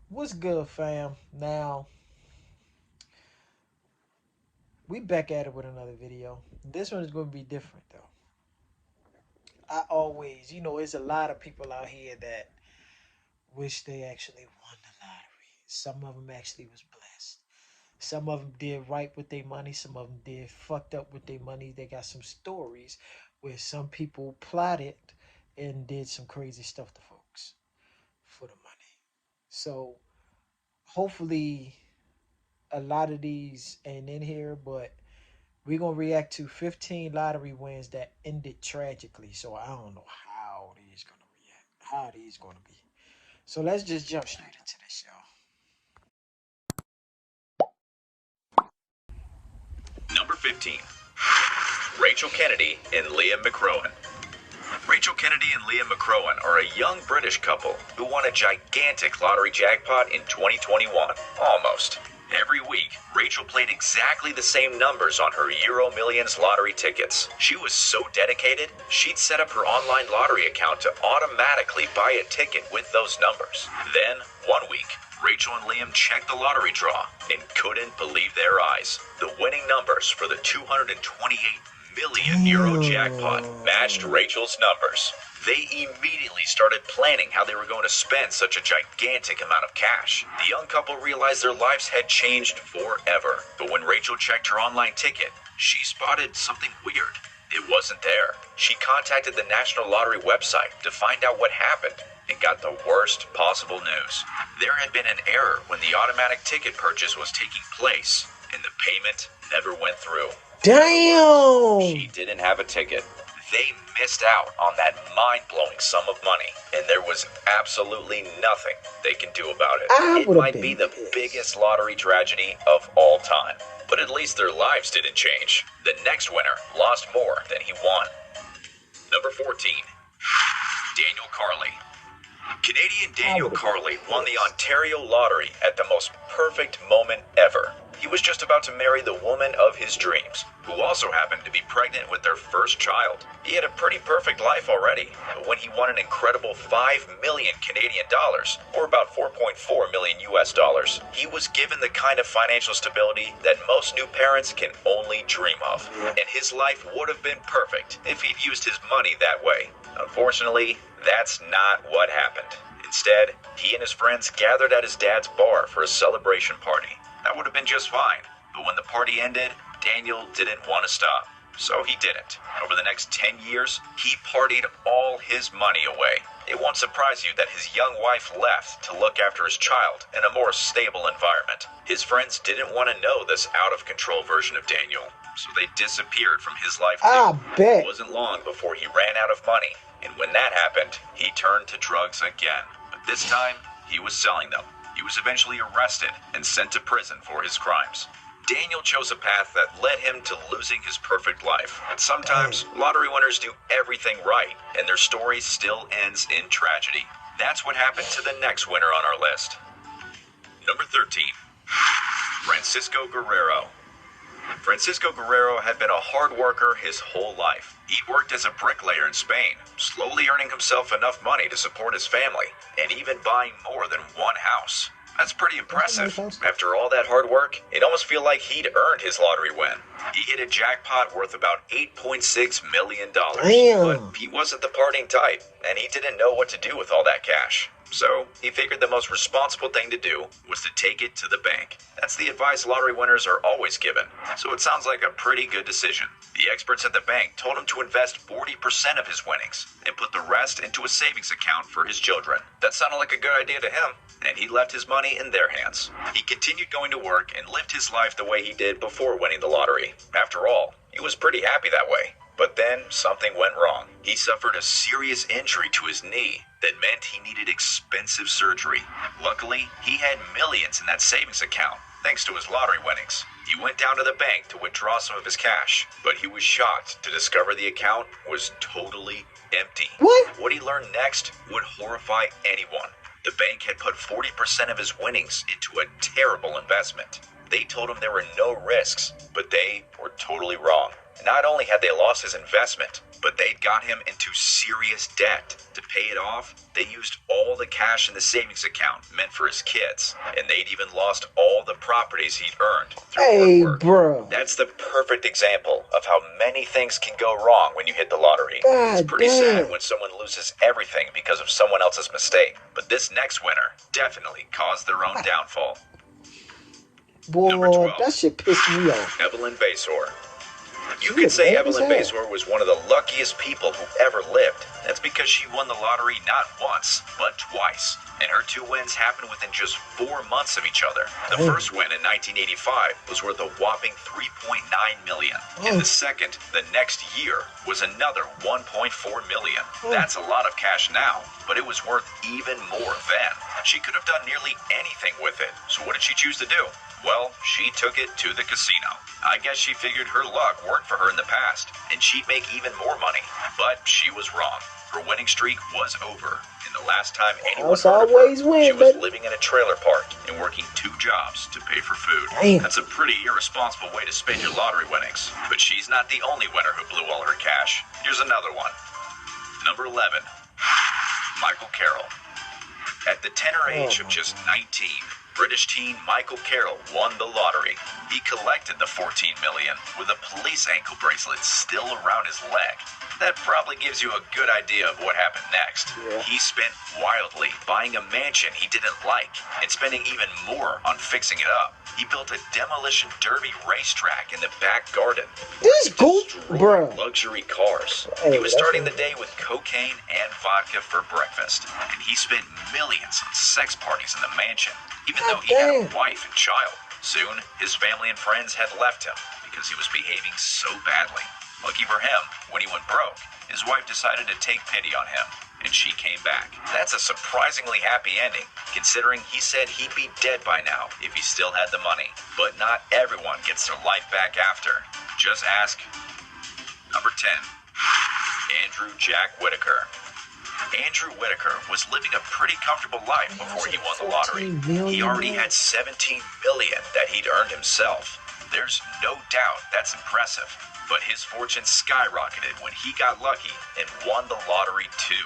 What's good, fam? Now, we back at it with another video. This one is going to be different, though. I always, there's a lot of people out here that wish they actually won the lottery. Some of them actually was blessed. Some of them did right with their money. Some of them did fucked up with their money. They got some stories where some people plotted and did some crazy stuff to folks for the money. So, hopefully, a lot of these ain't in here, but we're gonna react to 15 lottery wins that ended tragically. So I don't know how these gonna react, how these gonna be. So let's just jump straight into this, y'all. Number 15. Rachel Kennedy and Liam McCrohan. Rachel Kennedy and Liam McCrohan are a young British couple who won a gigantic lottery jackpot in 2021. Almost. Every week, Rachel played exactly the same numbers on her Euro Millions lottery tickets. She was so dedicated, she'd set up her online lottery account to automatically buy a ticket with those numbers. Then, one week, Rachel and Liam checked the lottery draw and couldn't believe their eyes. The winning numbers for the 228 million euro jackpot matched Rachel's numbers. They immediately started planning how they were going to spend such a gigantic amount of cash. The young couple realized their lives had changed forever. But when Rachel checked her online ticket, she spotted something weird. It wasn't there. She contacted the National Lottery website to find out what happened and got the worst possible news. There had been an error when the automatic ticket purchase was taking place, and the payment never went through. Damn! She didn't have a ticket. They missed out on that mind-blowing sum of money, and there was absolutely nothing they can do about it. I It would have might be been the pissed. biggest lottery tragedy of all time, but at least their lives didn't change. The next winner lost more than he won. Number 14. Daniel Carley. Canadian Daniel Carley won the Ontario Lottery at the most perfect moment ever. He was just about to marry the woman of his dreams, who also happened to be pregnant with their first child. He had a pretty perfect life already, but when he won an incredible 5 million Canadian dollars, or about 4.4 million US dollars, he was given the kind of financial stability that most new parents can only dream of. And his life would have been perfect if he'd used his money that way. Unfortunately, that's not what happened. Instead, he and his friends gathered at his dad's bar for a celebration party. That would have been just fine, but when the party ended, Daniel didn't want to stop. So he didn't. Over the next 10 years, he partied all his money away. It won't surprise you that his young wife left to look after his child in a more stable environment. His friends didn't want to know this out-of-control version of Daniel, so they disappeared from his life too. I bet. It wasn't long before he ran out of money, and when that happened, he turned to drugs again. But this time, he was selling them. He was eventually arrested and sent to prison for his crimes. Daniel chose a path that led him to losing his perfect life. But sometimes, lottery winners do everything right, and their story still ends in tragedy. That's what happened to the next winner on our list. Number 13. Francisco Guerrero. Francisco Guerrero had been a hard worker his whole life. He'd worked as a bricklayer in Spain, slowly earning himself enough money to support his family, and even buying more than one house. That's pretty impressive. After all that hard work, it almost feels like he'd earned his lottery win. He hit a jackpot worth about $8.6 million. Damn. But he wasn't the partying type, and he didn't know what to do with all that cash. So he figured the most responsible thing to do was to take it to the bank. That's the advice lottery winners are always given. So it sounds like a pretty good decision. The experts at the bank told him to invest 40% of his winnings and put the rest into a savings account for his children. That sounded like a good idea to him, and he left his money in their hands. He continued going to work and lived his life the way he did before winning the lottery. After all, he was pretty happy that way. But then something went wrong. He suffered a serious injury to his knee that meant he needed expensive surgery. Luckily, he had millions in that savings account, thanks to his lottery winnings. He went down to the bank to withdraw some of his cash, but he was shocked to discover the account was totally empty. What he learned next would horrify anyone. The bank had put 40% of his winnings into a terrible investment. They told him there were no risks, but they were totally wrong. Not only had they lost his investment, but they'd got him into serious debt. To pay it off, they used all the cash in the savings account meant for his kids, and they'd even lost all the properties he'd earned through Hey, hard work. bro. That's the perfect example of how many things can go wrong when you hit the lottery. God It's pretty damn. sad when someone loses everything because of someone else's mistake, but this next winner definitely caused their own downfall. Number Boy, 12. that shit pissed me off. Evelyn Basor. You She could was say lame as Evelyn hell. Basor was one of the luckiest people who ever lived. That's because she won the lottery not once, but twice. And her two wins happened within just 4 months of each other. The Damn. first win in 1985 was worth a whopping $3.9 million. And Oh. the second, the next year, was another $1.4 million. Oh. That's a lot of cash now, but it was worth even more then. She could have done nearly anything with it. So what did she choose to do? Well, she took it to the casino. I guess she figured her luck worked for her in the past, and she'd make even more money. But she was wrong. Her winning streak was over. And the last time anyone House heard of always her, win, she was baby. living in a trailer park and working 2 jobs to pay for food. Damn. That's a pretty irresponsible way to spend your lottery winnings. But she's not the only winner who blew all her cash. Here's another one. Number 11. Michael Carroll. At the tender age of just 19, British teen Michael Carroll won the lottery. He collected the $14 million with a police ankle bracelet still around his leg. That probably gives you a good idea of what happened next. Yeah. He spent wildly buying a mansion he didn't like and spending even more on fixing it up. He built a demolition derby racetrack in the back garden. This goop, Destroyed bro. luxury cars. Hey, He was that's starting a- the day with cocaine and vodka for breakfast. And he spent millions on sex parties in the mansion, even God though he had damn. a wife and child. Soon, his family and friends had left him because he was behaving so badly. Lucky for him, when he went broke, his wife decided to take pity on him, and she came back. That's a surprisingly happy ending, considering he said he'd be dead by now if he still had the money. But not everyone gets their life back after. Just ask. Number 10. Andrew Jack Whitaker. Andrew Whitaker was living a pretty comfortable life before he won the lottery. 14 million, He already man. had $17 million that he'd earned himself. There's no doubt that's impressive, but his fortune skyrocketed when he got lucky and won the lottery too.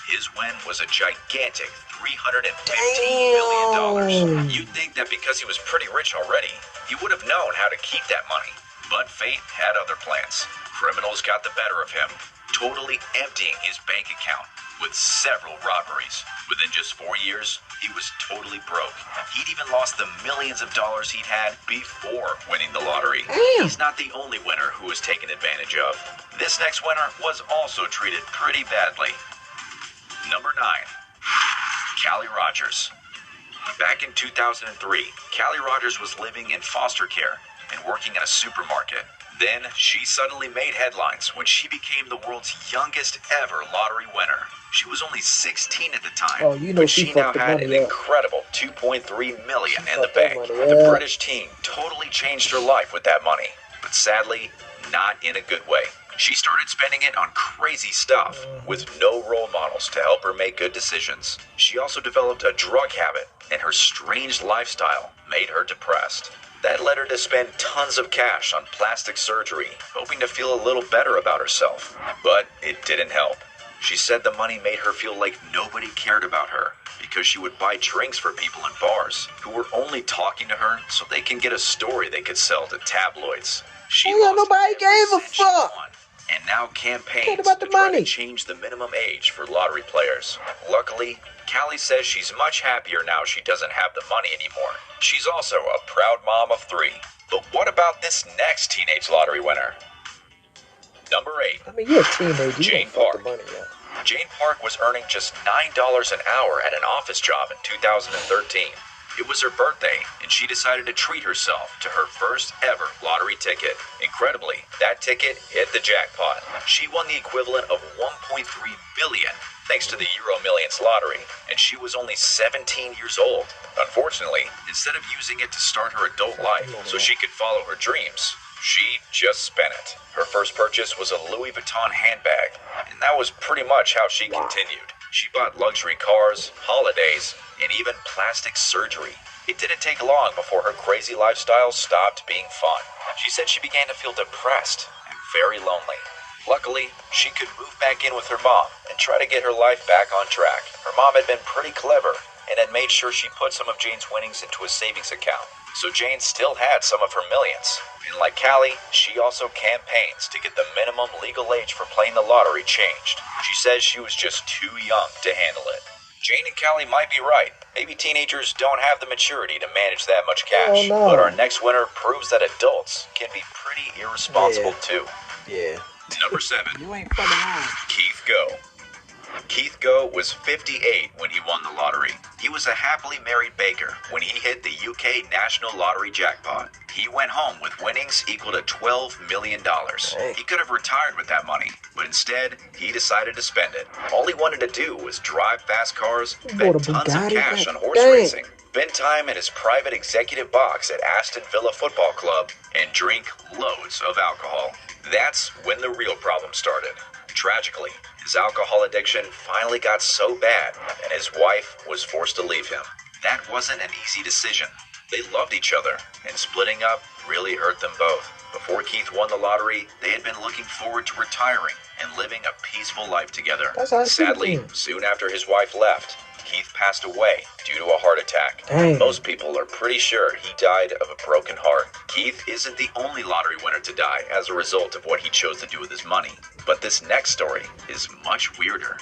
His win was a gigantic $315 million. Damn. You'd think that because he was pretty rich already, he would have known how to keep that money. But fate had other plans. Criminals got the better of him, totally emptying his bank account with several robberies. Within just 4 years, he was totally broke. He'd even lost the millions of dollars he'd had before winning the lottery. Damn. He's not the only winner who was taken advantage of. This next winner was also treated pretty badly. Number 9. Callie Rogers. Back in 2003, Callie Rogers was living in foster care and working in a supermarket. Then she suddenly made headlines when she became the world's youngest ever lottery winner. She was only 16 at the time, Oh, you know but she she now fucked the had an money up. incredible $2.3 million She in the fucked that bank. money The up. British teen totally changed her life with that money, but sadly, not in a good way. She started spending it on crazy stuff with no role models to help her make good decisions. She also developed a drug habit, and her strange lifestyle made her depressed. That led her to spend tons of cash on plastic surgery, hoping to feel a little better about herself. But it didn't help. She said the money made her feel like nobody cared about her because she would buy drinks for people in bars who were only talking to her so they can get a story they could sell to tabloids. She Yeah, lost nobody every gave a cent she fuck. won, and now campaigns Cared about to the try money. to change the minimum age for lottery players. Luckily, Callie says she's much happier now she doesn't have the money anymore. She's also a proud mom of 3. But what about this next teenage lottery winner? Number 8. I mean, you're a teenager. You Jane don't fuck the Park. money up. Jane Park was earning just $9 an hour at an office job in 2013. It was her birthday, and she decided to treat herself to her first ever lottery ticket. Incredibly, that ticket hit the jackpot. She won the equivalent of $1.3 billion thanks to the Euro Millions lottery, and she was only 17 years old. Unfortunately, instead of using it to start her adult life so she could follow her dreams, she just spent it. Her first purchase was a Louis Vuitton handbag, and that was pretty much how she continued. She bought luxury cars, holidays, and even plastic surgery. It didn't take long before her crazy lifestyle stopped being fun. She said she began to feel depressed and very lonely. Luckily, she could move back in with her mom and try to get her life back on track. Her mom had been pretty clever and had made sure she put some of Jane's winnings into a savings account. So Jane still had some of her millions. And like Callie, she also campaigns to get the minimum legal age for playing the lottery changed. She says she was just too young to handle it. Jane and Callie might be right. Maybe teenagers don't have the maturity to manage that much cash. Oh, no. But our next winner proves that adults can be pretty irresponsible too. Yeah. Number 7. You ain't fucking lying. Keith Go. Keith Go was 58 when he won the lottery. He was a happily married baker when he hit the UK National Lottery jackpot. He went home with winnings equal to $12 million. Hey. He could have retired with that money, but instead, he decided to spend it. All he wanted to do was drive fast cars, bet tons of cash on horse racing, spend time in his private executive box at Aston Villa Football Club, and drink loads of alcohol. That's when the real problem started. Tragically, his alcohol addiction finally got so bad, and his wife was forced to leave him. That wasn't an easy decision. They loved each other, and splitting up really hurt them both. Before Keith won the lottery, they had been looking forward to retiring and living a peaceful life together. Sadly, soon after his wife left, Keith passed away due to a heart attack. Dang. Most people are pretty sure he died of a broken heart. Keith isn't the only lottery winner to die as a result of what he chose to do with his money. But this next story is much weirder.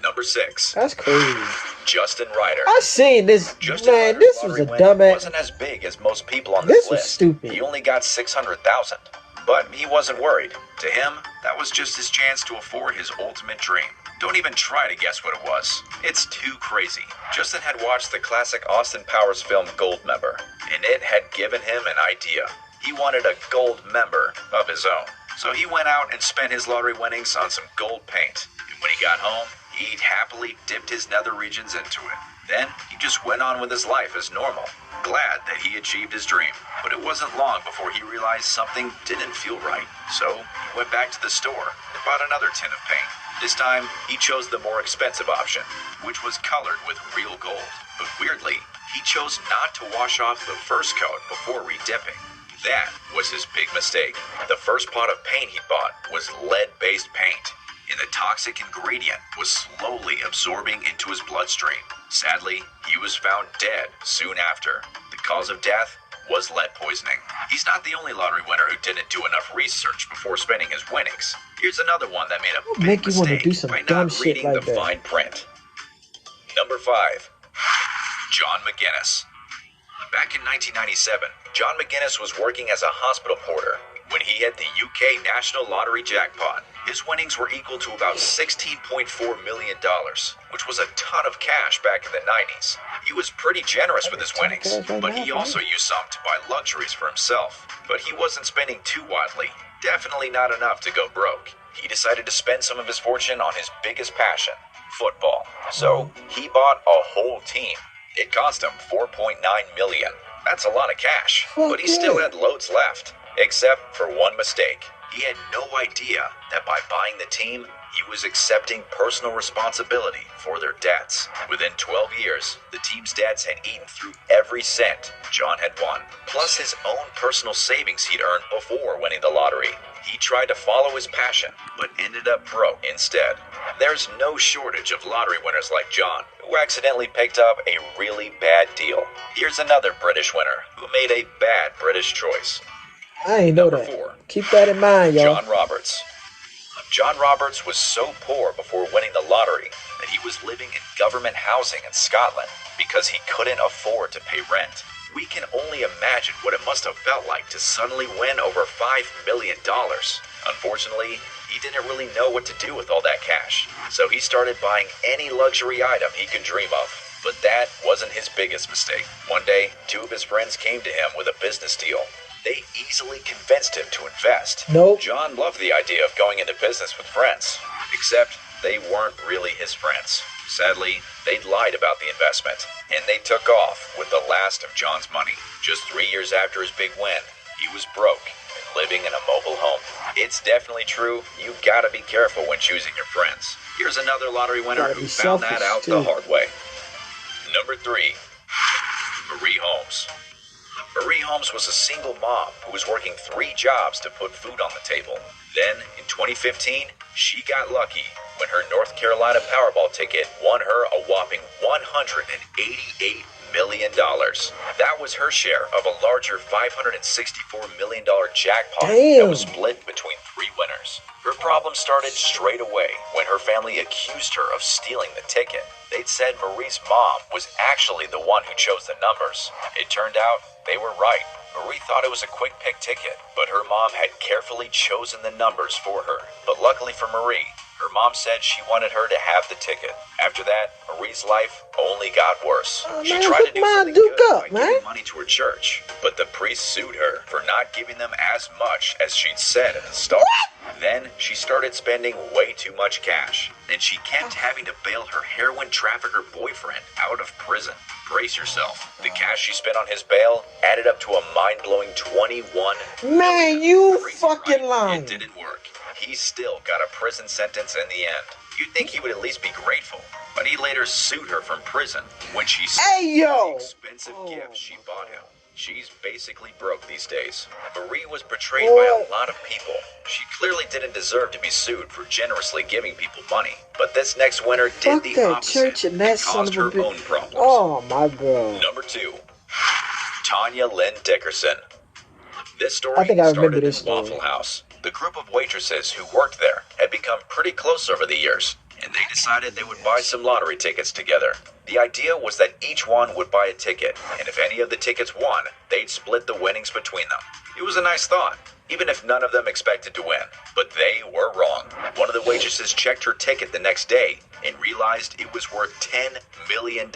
Number 6. That's crazy. Justin Ryder. I seen this. Justin Man, Ryder's this was a lottery win dumbass. wasn't as big as most people on this This was list. stupid. He only got 600,000. But he wasn't worried. To him, that was just his chance to afford his ultimate dream. Don't even try to guess what it was. It's too crazy. Justin had watched the classic Austin Powers film Goldmember, and it had given him an idea. He wanted a gold member of his own. So he went out and spent his lottery winnings on some gold paint. And when he got home, he'd happily dipped his nether regions into it. Then he just went on with his life as normal, glad that he achieved his dream. But it wasn't long before he realized something didn't feel right. So he went back to the store and bought another tin of paint. This time, he chose the more expensive option, which was colored with real gold. But weirdly, he chose not to wash off the first coat before redipping. That was his big mistake. The first pot of paint he bought was lead-based paint, and the toxic ingredient was slowly absorbing into his bloodstream. Sadly, he was found dead soon after. The cause of death was lead poisoning. He's not the only lottery winner who didn't do enough research before spending his winnings. Here's another one that made a big mistake by not reading the fine print. Number 5. John McGinnis. Back in 1997, John McGinnis was working as a hospital porter when he hit the UK National Lottery jackpot. His winnings were equal to about $16.4 million, which was a ton of cash back in the 90s. He was pretty generous with his winnings, but he also used some to buy luxuries for himself. But he wasn't spending too widely, definitely not enough to go broke. He decided to spend some of his fortune on his biggest passion, football. So he bought a whole team. It cost him $4.9 million. That's a lot of cash, but he still had loads left, except for one mistake. He had no idea that by buying the team, he was accepting personal responsibility for their debts. Within 12 years, the team's debts had eaten through every cent John had won, plus his own personal savings he'd earned before winning the lottery. He tried to follow his passion, but ended up broke instead. There's no shortage of lottery winners like John, who accidentally picked up a really bad deal. Here's another British winner who made a bad British choice. I ain't know Number that. 4. Keep that in mind, y'all. John Roberts. John Roberts was so poor before winning the lottery that he was living in government housing in Scotland because he couldn't afford to pay rent. We can only imagine what it must have felt like to suddenly win over $5 million. Unfortunately, he didn't really know what to do with all that cash, so he started buying any luxury item he could dream of. But that wasn't his biggest mistake. One day, 2 of his friends came to him with a business deal. They easily convinced him to invest. Nope. John loved the idea of going into business with friends, except they weren't really his friends. Sadly, they'd lied about the investment, and they took off with the last of John's money. Just 3 years after his big win, he was broke and living in a mobile home. It's definitely true, you gotta be careful when choosing your friends. Here's another lottery winner who found that out the hard way. Number 3. Marie Holmes. Marie Holmes was a single mom who was working 3 jobs to put food on the table. Then, in 2015, she got lucky when her North Carolina Powerball ticket won her a whopping $188 million. That was her share of a larger $564 million jackpot that was split between 3 winners. Her problem started straight away when her family accused her of stealing the ticket. They'd said Marie's mom was actually the one who chose the numbers. It turned out they were right. Marie thought it was a quick pick ticket, but her mom had carefully chosen the numbers for her. But luckily for Marie, her mom said she wanted her to have the ticket. After that, Marie's life only got worse. She tried to do something good by giving money to her church, but the priest sued her for not giving them as much as she'd said at the start. Then she started spending way too much cash, and she kept having to bail her heroin trafficker boyfriend out of prison. Brace yourself. The cash she spent on his bail added up to a mind-blowing 21 Man, you fucking lying. It didn't work. He still got a prison sentence in the end. You'd think he would at least be grateful, but he later sued her from prison when she sold the expensive gifts she bought him. She's basically broke these days. Marie was betrayed by a lot of people. She clearly didn't deserve to be sued for generously giving people money. But this next winner did the opposite and caused her own problems. Oh my God. Number 2, Tanya Lynn Dickerson. This story started in Waffle House. The group of waitresses who worked there had become pretty close over the years, and they decided they would buy some lottery tickets together. The idea was that each one would buy a ticket, and if any of the tickets won, they'd split the winnings between them. It was a nice thought, even if none of them expected to win. But they were wrong. One of the waitresses checked her ticket the next day and realized it was worth $10 million.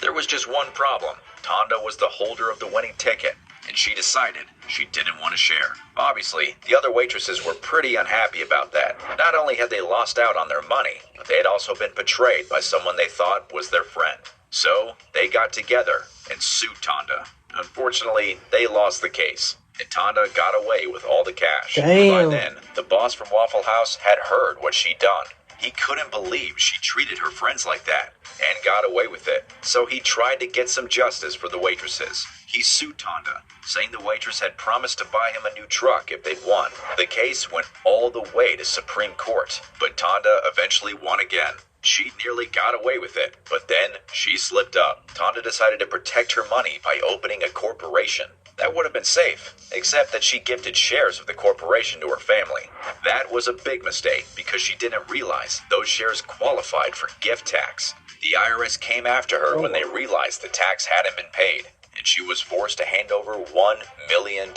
There was just one problem. Tonda was the holder of the winning ticket, and she decided she didn't want to share. Obviously, the other waitresses were pretty unhappy about that. Not only had they lost out on their money, but they had also been betrayed by someone they thought was their friend. So, they got together and sued Tonda. Unfortunately, they lost the case, and Tonda got away with all the cash. By then, the boss from Waffle House had heard what she'd done. He couldn't believe she treated her friends like that and got away with it. So he tried to get some justice for the waitresses. He sued Tonda, saying the waitress had promised to buy him a new truck if they'd won. The case went all the way to Supreme Court, but Tonda eventually won again. She nearly got away with it, but then she slipped up. Tonda decided to protect her money by opening a corporation. That would have been safe, except that she gifted shares of the corporation to her family. That was a big mistake because she didn't realize those shares qualified for gift tax. The IRS came after her when they realized the tax hadn't been paid, and she was forced to hand over $1 million.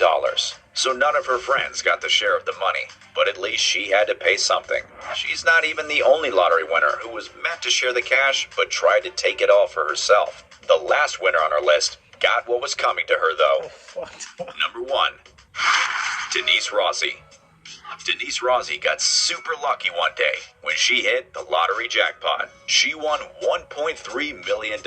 So none of her friends got the share of the money, but at least she had to pay something. She's not even the only lottery winner who was meant to share the cash but tried to take it all for herself. The last winner on our list got what was coming to her, though. Number 1, Denise Rossi. Denise Rossi got super lucky one day when she hit the lottery jackpot. She won $1.3 million.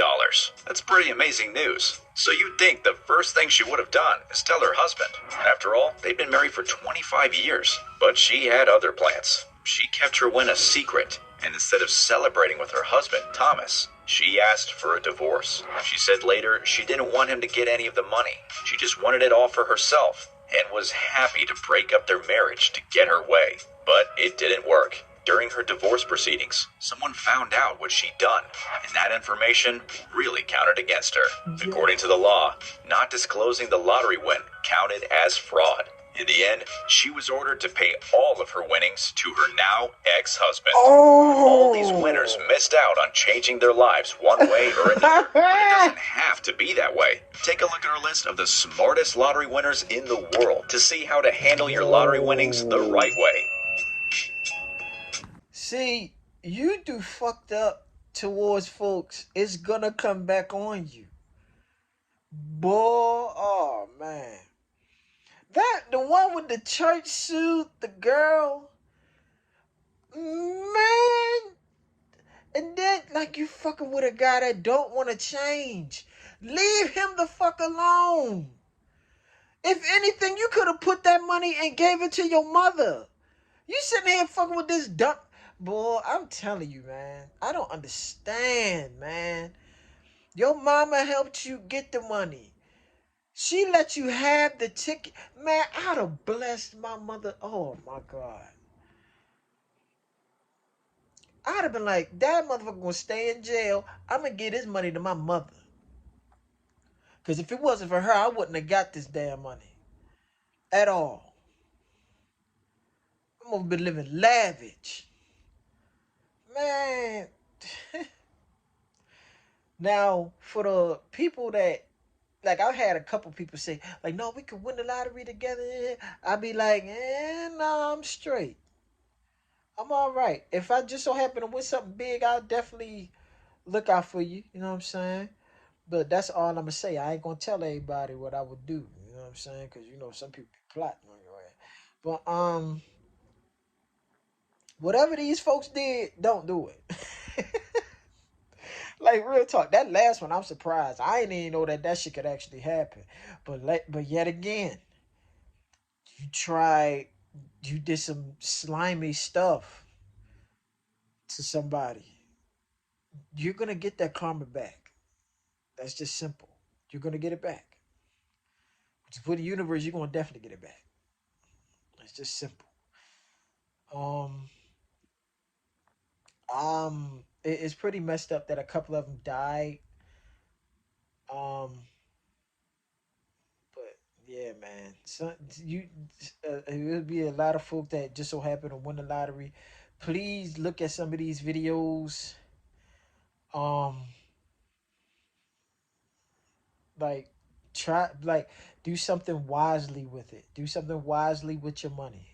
That's pretty amazing news. So you'd think the first thing she would have done is tell her husband. After all, they'd been married for 25 years. But she had other plans. She kept her win a secret, and instead of celebrating with her husband, Thomas, she asked for a divorce. She said later she didn't want him to get any of the money. She just wanted it all for herself and was happy to break up their marriage to get her way. But it didn't work. During her divorce proceedings, someone found out what she'd done, and that information really counted against her. According to the law, not disclosing the lottery win counted as fraud. In the end, she was ordered to pay all of her winnings to her now ex-husband. All these winners missed out on changing their lives one way or another. But it doesn't have to be that way. Take a look at our list of the smartest lottery winners in the world to see how to handle your lottery winnings the right way. See, you do fucked up towards folks, it's gonna come back on you. Boy, oh man. The one with the church suit, the girl, man. And then, like, you fucking with a guy that don't want to change. Leave him the fuck alone. If anything, you could have put that money and gave it to your mother. You sitting here fucking with this dumb... Boy, I'm telling you, man. I don't understand, man. Your mama helped you get the money. She let you have the ticket. Man, I'd have blessed my mother. Oh my God. I'd have been like, that motherfucker gonna stay in jail. I'm gonna give this money to my mother. Because if it wasn't for her, I wouldn't have got this damn money at all. I'm gonna be living lavish. Man. Now, for the people that, like, I've had a couple people say, like, no, we could win the lottery together. I'd be like, no, I'm straight. I'm all right. If I just so happen to win something big, I'll definitely look out for you. You know what I'm saying? But that's all I'm gonna say. I ain't gonna tell everybody what I would do. You know what I'm saying? Because you know some people be plotting on your ass. But whatever these folks did, don't do it. Like real talk. That last one, I'm surprised. I didn't even know that that shit could actually happen. But yet again, you tried, you did some slimy stuff to somebody. You're gonna get that karma back. That's just simple. You're gonna get it back. For the universe, you're gonna definitely get it back. It's just simple. Um, it's pretty messed up that a couple of them died. Um, but yeah, man, so you, it would be a lot of folk that just so happen to win the lottery. Please look at some of these videos. Um, like try like do something wisely with it. Do something wisely with your money.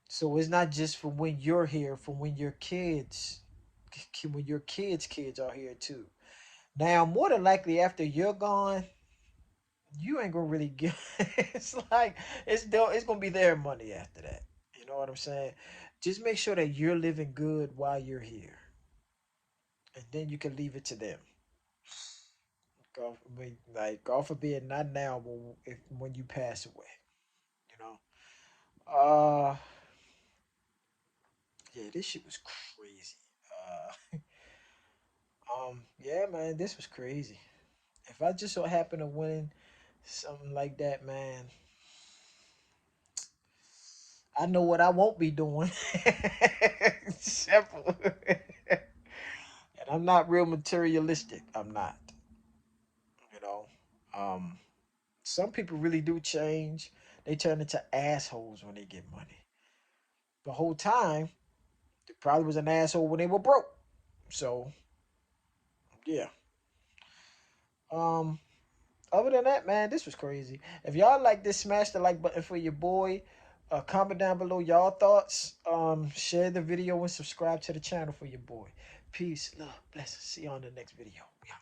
So it's not just for when you're here, for when your kids, when your kids are here too. Now, more than likely, after you're gone, you ain't gonna really get. It's like it's gonna be their money after that. You know what I'm saying? Just make sure that you're living good while you're here, and then you can leave it to them. God, like God forbid, not now, but when you pass away. You know. Yeah, this shit was crazy. Yeah, man, this was crazy. If I just so happen to win something like that, man, I know what I won't be doing. Simple. And I'm not real materialistic. I'm not. You know. Um, some people really do change. They turn into assholes when they get money. The whole time, they probably was an asshole when they were broke. So yeah. Um, Other than that, man, this was crazy. If y'all like this, smash the like button for your boy. Comment down below y'all thoughts. Share the video and subscribe to the channel for your boy. Peace, love, blessings. See you on the next video. Yeah.